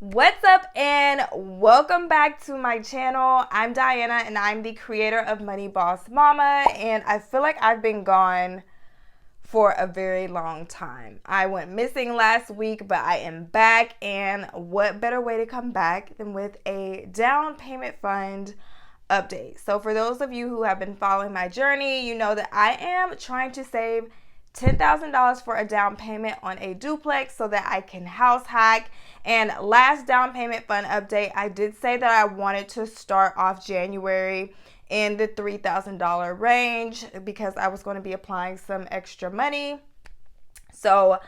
What's up and welcome back to my channel. I'm Diana and I'm the creator of Money Boss Mama, and I feel like I've been gone for a very long time. I went missing last week, but I am back, and what better way to come back than with a down payment fund update. So for those of you who have been following my journey, you know that I am trying to save $10,000 for a down payment on a duplex so that I can house hack. And last down payment fund update, I did say that I wanted to start off January in the $3,000 range because I was going to be applying some extra money. So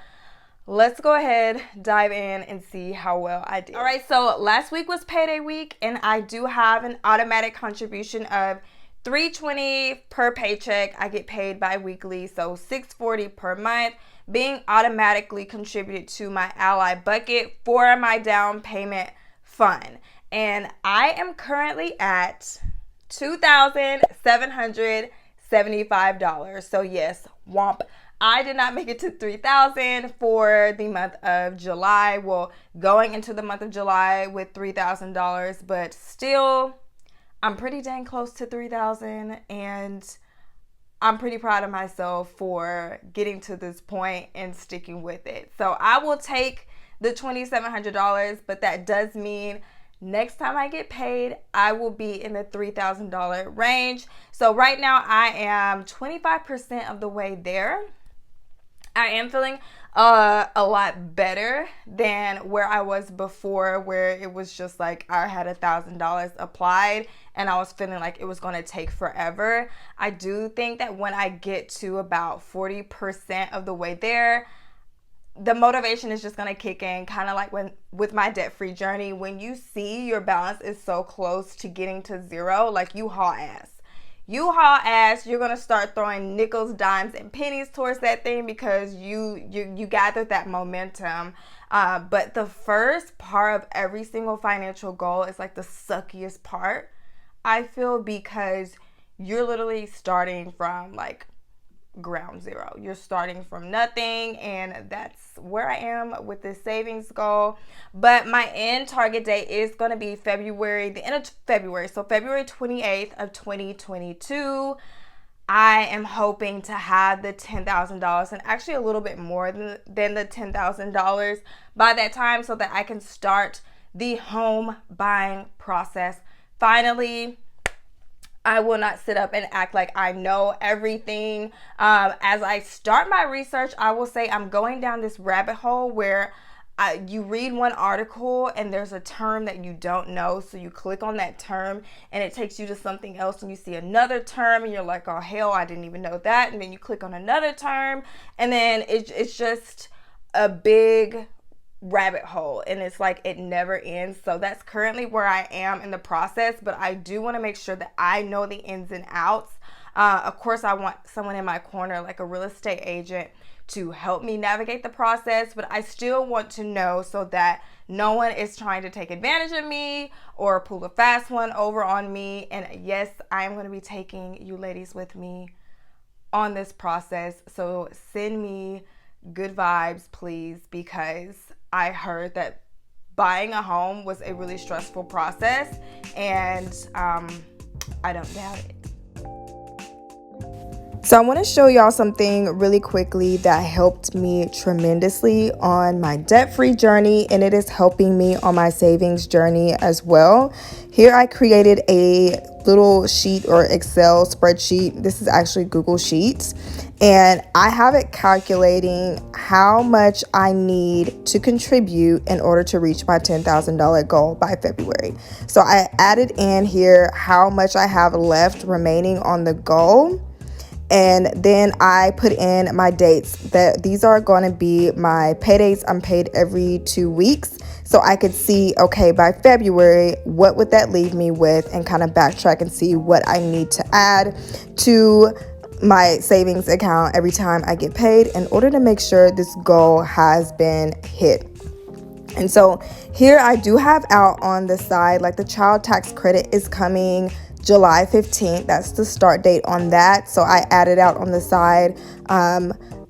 let's go ahead, dive in, and see how well I did. All right, so last week was payday week, and I do have an automatic contribution of $320 per paycheck. I get paid bi-weekly, so $640 per month being automatically contributed to my ally bucket for my down payment fund. And I am currently at $2,775. So yes, womp. I did not make it to $3,000 for the month of July. Well, going into the month of July with $3,000, but still, I'm pretty dang close to $3,000, and I'm pretty proud of myself for getting to this point and sticking with it. So I will take the $2,700, but that does mean next time I get paid, I will be in the $3,000 range. So right now I am 25% of the way there. I am feeling a lot better than where I was before, where it was just like I had $1,000 applied and I was feeling like it was going to take forever. I do think that when I get to about 40% of the way there, the motivation is just going to kick in, kind of like when with my debt-free journey. When you see your balance is so close to getting to zero, like you haul ass. You're going to start throwing nickels, dimes, and pennies towards that thing because you gathered that momentum. But the first part of every single financial goal is like the suckiest part, I feel, because you're literally starting from like ground zero. You're starting from nothing, and that's where I am with this savings goal. But my end target date is going to be the end of February, so February 28th of 2022. I am hoping to have the $10,000 and actually a little bit more than the $10,000 by that time, so that I can start the home buying process. Finally, I will not sit up and act like I know everything. As I start my research, I will say I'm going down this rabbit hole where you read one article and there's a term that you don't know. So you click on that term and it takes you to something else, and you see another term and you're like, oh hell, I didn't even know that. And then you click on another term, and then it's just a big rabbit hole, and it's like it never ends. So that's currently where I am in the process, but I do want to make sure that I know the ins and outs. Of course, I want someone in my corner, like a real estate agent, to help me navigate the process, but I still want to know so that no one is trying to take advantage of me or pull a fast one over on me. And yes, I am going to be taking you ladies with me on this process, so send me good vibes, please, because I heard that buying a home was a really stressful process, and I don't doubt it. So I want to show y'all something really quickly that helped me tremendously on my debt-free journey, and it is helping me on my savings journey as well. Here I created a little sheet or Excel spreadsheet. This is actually Google Sheets, and I have it calculating how much I need to contribute in order to reach my $10,000 goal by February. So I added in here how much I have left remaining on the goal. And then I put in my dates. That these are going to be my paydays. I'm paid every 2 weeks. So I could see, okay, by February, what would that leave me with, and kind of backtrack and see what I need to add to my savings account every time I get paid in order to make sure this goal has been hit. And so here I do have out on the side, like the child tax credit is coming July 15th. That's the start date on that. So I added out on the side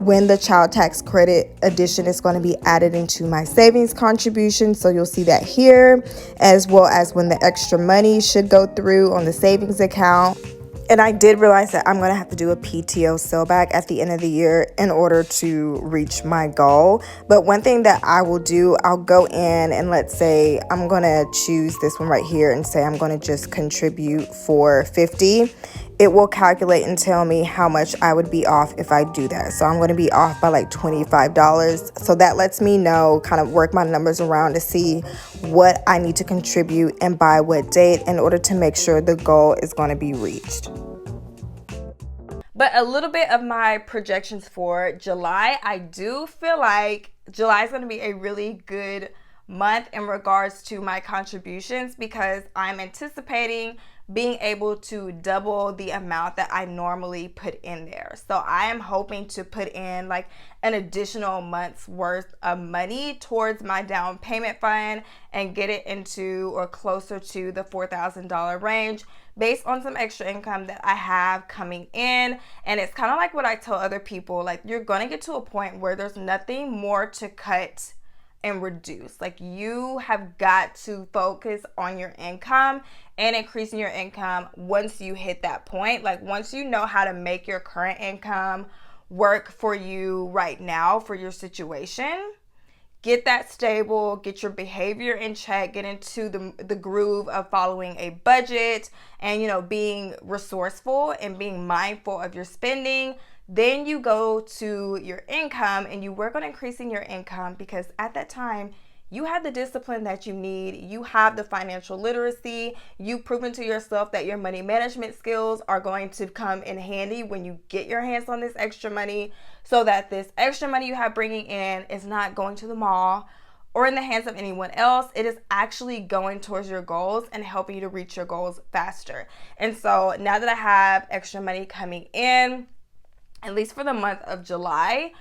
when the child tax credit addition is going to be added into my savings contribution. So you'll see that here, as well as when the extra money should go through on the savings account. And I did realize that I'm going to have to do a PTO sellback at the end of the year in order to reach my goal. But one thing that I will do, I'll go in and let's say I'm going to choose this one right here and say I'm going to just contribute for 50. It will calculate and tell me how much I would be off if I do that. So I'm going to be off by like $25. So that lets me know, kind of work my numbers around to see what I need to contribute and by what date in order to make sure the goal is going to be reached. But a little bit of my projections for July, I do feel like July is going to be a really good month in regards to my contributions because I'm anticipating being able to double the amount that I normally put in there. So I am hoping to put in like an additional month's worth of money towards my down payment fund and get it into or closer to the $4,000 range based on some extra income that I have coming in. And it's kind of like what I tell other people, like you're going to get to a point where there's nothing more to cut and reduce. Like you have got to focus on your income and increasing your income once you hit that point. Like once you know how to make your current income work for you right now for your situation, get that stable, get your behavior in check, get into the groove of following a budget and, you know, being resourceful and being mindful of your spending. Then you go to your income and you work on increasing your income because at that time, you have the discipline that you need. You have the financial literacy. You've proven to yourself that your money management skills are going to come in handy when you get your hands on this extra money so that this extra money you have bringing in is not going to the mall or in the hands of anyone else. It is actually going towards your goals and helping you to reach your goals faster. And so now that I have extra money coming in, at least for the month of July,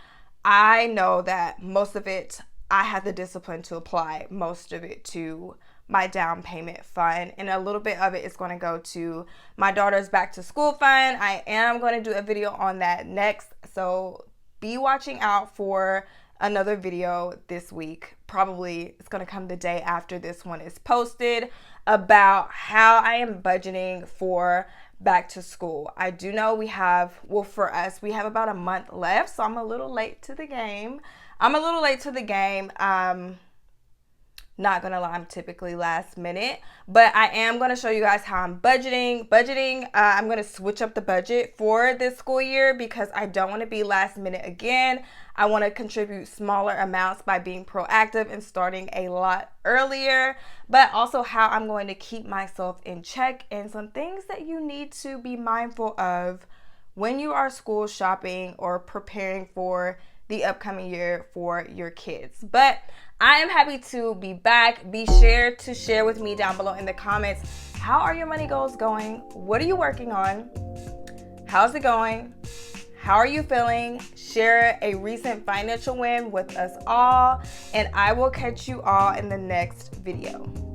I know that most of it, I have the discipline to apply most of it to my down payment fund. And a little bit of it is going to go to my daughter's back to school fund. I am going to do a video on that next. So be watching out for another video this week. Probably it's going to come the day after this one is posted about how I am budgeting for back to school. I do know we have, well, for us, we have about a month left, so I'm a little late to the game. Not gonna lie, I'm typically last minute, but I am gonna show you guys how I'm budgeting. I'm gonna switch up the budget for this school year because I don't want to be last minute again. I want to contribute smaller amounts by being proactive and starting a lot earlier, but also how I'm going to keep myself in check and some things that you need to be mindful of when you are school shopping or preparing for the upcoming year for your kids. But I am happy to be back. Be sure to share with me down below in the comments, how are your money goals going? What are you working on? How's it going? How are you feeling? Share a recent financial win with us all, and I will catch you all in the next video.